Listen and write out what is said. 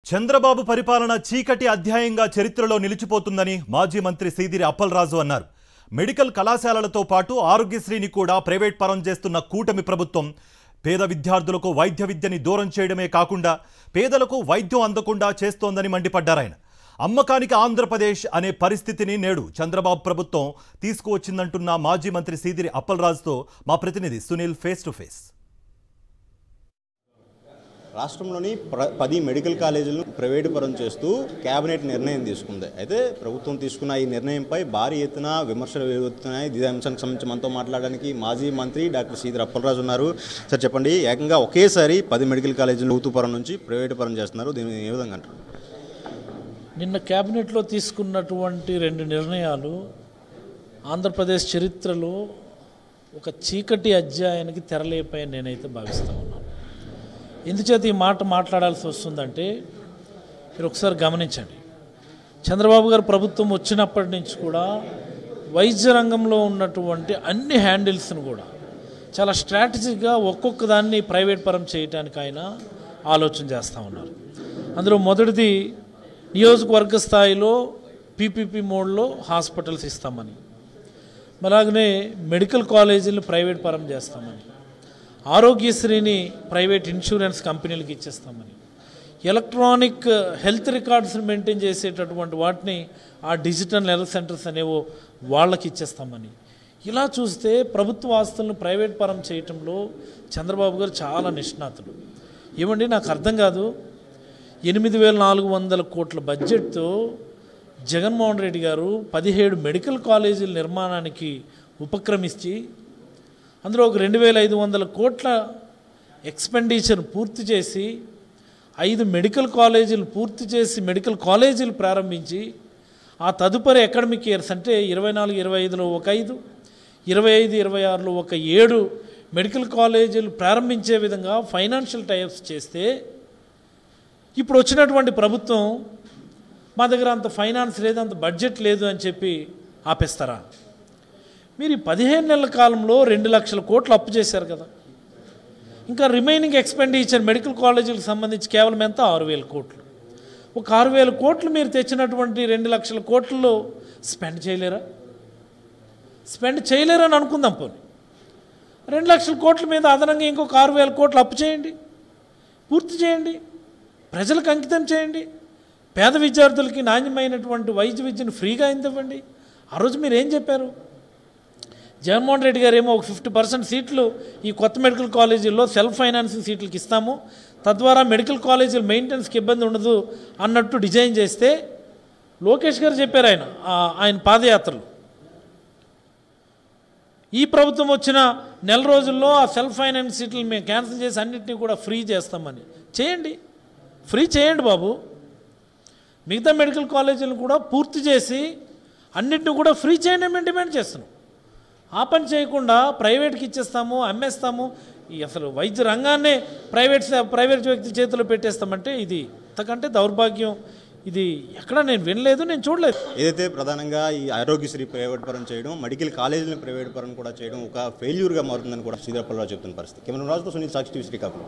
చంద్రబాబు పరిపాలన చీకటి అధ్యాయంగా చరిత్రలో నిలిచిపోతుందని మాజీ మంత్రి సీదిరి అప్పలరాజు అన్నారు. మెడికల్ కళాశాలలతో పాటు ఆరోగ్యశ్రీని కూడా ప్రైవేట్ పరం చేస్తున్న కూటమి ప్రభుత్వం పేద విద్యార్థులకు వైద్య విద్యని దూరం చేయడమే కాకుండా పేదలకు వైద్యం అందకుండా చేస్తోందని మండిపడ్డారాయన. అమ్మకానికి ఆంధ్రప్రదేశ్ అనే పరిస్థితిని నేడు చంద్రబాబు ప్రభుత్వం తీసుకువచ్చిందంటున్న మాజీ మంత్రి సీదిరి అప్పలరాజుతో మా ప్రతినిధి సునీల్ ఫేస్ టు ఫేస్. రాష్ట్రంలోని 10 మెడికల్ కాలేజీలను ప్రైవేటు పరం చేస్తూ కేబినెట్ నిర్ణయం తీసుకుంది. అయితే ప్రభుత్వం తీసుకున్న ఈ నిర్ణయంపై భారీ ఎత్తున విమర్శలు వెలువెత్తున్నాయి. ఇదే అంశానికి సంబంధించి మనతో మాట్లాడడానికి మాజీ మంత్రి డాక్టర్ సీదిరి అప్పలరాజు ఉన్నారు. సార్ చెప్పండి, ఏకంగా ఒకేసారి 10 మెడికల్ కాలేజీలు ప్రభుత్వ పరం నుంచి ప్రైవేటు పరం చేస్తున్నారు, దీన్ని ఏ విధంగా అంటారు? నిన్న కేబినెట్లో తీసుకున్నటువంటి 2 నిర్ణయాలు ఆంధ్రప్రదేశ్ చరిత్రలో ఒక చీకటి అధ్యాయానికి తెరలేపాయని నేనైతే భావిస్తూ ఉన్నాను. ఎందుచేత ఈ మాట మాట్లాడాల్సి వస్తుందంటే మీరు ఒకసారి గమనించండి. చంద్రబాబు గారు ప్రభుత్వం వచ్చినప్పటి నుంచి కూడా వైద్య రంగంలో ఉన్నటువంటి అన్ని హ్యాండిల్స్ను కూడా చాలా స్ట్రాటజిక్గా ఒక్కొక్క దాన్ని ప్రైవేట్ పరం చేయడానికి ఆయన ఆలోచన చేస్తూ ఉన్నారు. అందులో మొదటిది నియోజకవర్గ స్థాయిలో పీపీపీ మోడ్లో హాస్పిటల్స్ ఇస్తామని, అలాగనే మెడికల్ కాలేజీలను ప్రైవేట్ పరం చేస్తామని, ఆరోగ్యశ్రీని ప్రైవేట్ ఇన్సూరెన్స్ కంపెనీలకు ఇచ్చేస్తామని, ఎలక్ట్రానిక్ హెల్త్ రికార్డ్స్ని మెయింటైన్ చేసేటటువంటి వాటిని ఆ డిజిటల్ హెల్త్ సెంటర్స్ అనేవో వాళ్ళకి ఇచ్చేస్తామని, ఇలా చూస్తే ప్రభుత్వ ఆస్తులను ప్రైవేట్ పరం చేయటంలో చంద్రబాబు గారు చాలా నిష్ణాతులు. ఏమండి, నాకు అర్థం కాదు. 8,400 కోట్ల బడ్జెట్తో జగన్మోహన్ రెడ్డి గారు 17 మెడికల్ కాలేజీల నిర్మాణానికి ఉపక్రమించి అందులో ఒక 2,500 కోట్ల ఎక్స్పెండిచర్ పూర్తి చేసి 5 మెడికల్ కాలేజీలు పూర్తి చేసి మెడికల్ కాలేజీలు ప్రారంభించి ఆ తదుపరి అకాడమిక్ ఇయర్స్ అంటే 24-25లో ఒక 5, 25-26లో ఒక 7 మెడికల్ కాలేజీలు ప్రారంభించే విధంగా ఫైనాన్షియల్ టైప్స్ చేస్తే ఇప్పుడు వచ్చినటువంటి ప్రభుత్వం మా దగ్గర అంత ఫైనాన్స్ లేదు, అంత బడ్జెట్ లేదు అని చెప్పి ఆపేస్తారా? మీరు 15 నెలల కాలంలో 2 లక్షల కోట్లు అప్పు చేశారు కదా. ఇంకా రిమైనింగ్ ఎక్స్పెండిచర్ మెడికల్ కాలేజీలకు సంబంధించి కేవలం ఎంత? 6,000 కోట్లు. ఒక 6,000 కోట్లు మీరు తెచ్చినటువంటి 2 లక్షల కోట్లలో స్పెండ్ చేయలేరా? స్పెండ్ చేయలేరని అనుకుందాం. పోనీ 2 లక్షల కోట్ల మీద అదనంగా ఇంకొక 6,000 కోట్లు అప్పు చేయండి, పూర్తి చేయండి, ప్రజలకు అంకితం చేయండి, పేద విద్యార్థులకి నాణ్యమైనటువంటి వైద్య విద్యను ఫ్రీగా ఇవ్వండి. ఆ రోజు మీరు ఏం చెప్పారు? జగన్మోహన్ రెడ్డి గారు ఏమో ఒక 50% సీట్లు ఈ కొత్త మెడికల్ కాలేజీల్లో సెల్ఫ్ ఫైనాన్సింగ్ సీట్లకి ఇస్తాము, తద్వారా మెడికల్ కాలేజీల మెయింటెనెన్స్కి ఇబ్బంది ఉండదు అన్నట్టు డిజైన్ చేస్తే లోకేష్ గారు చెప్పారు ఆయన పాదయాత్రలు. ఈ ప్రభుత్వం వచ్చిన నెల రోజుల్లో ఆ సెల్ఫ్ ఫైనాన్స్ సీట్లు మేము క్యాన్సిల్ చేసి అన్నింటినీ కూడా ఫ్రీ చేస్తామని. చేయండి, ఫ్రీ చేయండి బాబు. మిగతా మెడికల్ కాలేజీలను కూడా పూర్తి చేసి అన్నింటినీ కూడా ఫ్రీ చేయండి మేము డిమాండ్ చేస్తున్నాం. ఆ పని చేయకుండా ప్రైవేట్కి ఇచ్చేస్తాము, అమ్మేస్తాము, అసలు వైద్య రంగాన్నే ప్రైవేట్ వ్యక్తి చేతిలో పెట్టేస్తామంటే ఇది ఇంతకంటే దౌర్భాగ్యం. ఇది ఎక్కడ నేను వినలేదు, నేను చూడలేదు. ఏదైతే ప్రధానంగా ఈ ఆరోగ్యశ్రీ ప్రైవేట్ పరం చేయడం, మెడికల్ కాలేజీలను ప్రైవేట్ పరం కూడా చేయడం ఒక ఫెయిల్యూర్గా మారుతుందని కూడా సీదిరి అప్పలరాజు చెప్తున్న పరిస్థితి. కెమెరా రాజుతో సునీల్, సాక్షి టీవీ, శ్రీకాకుళం.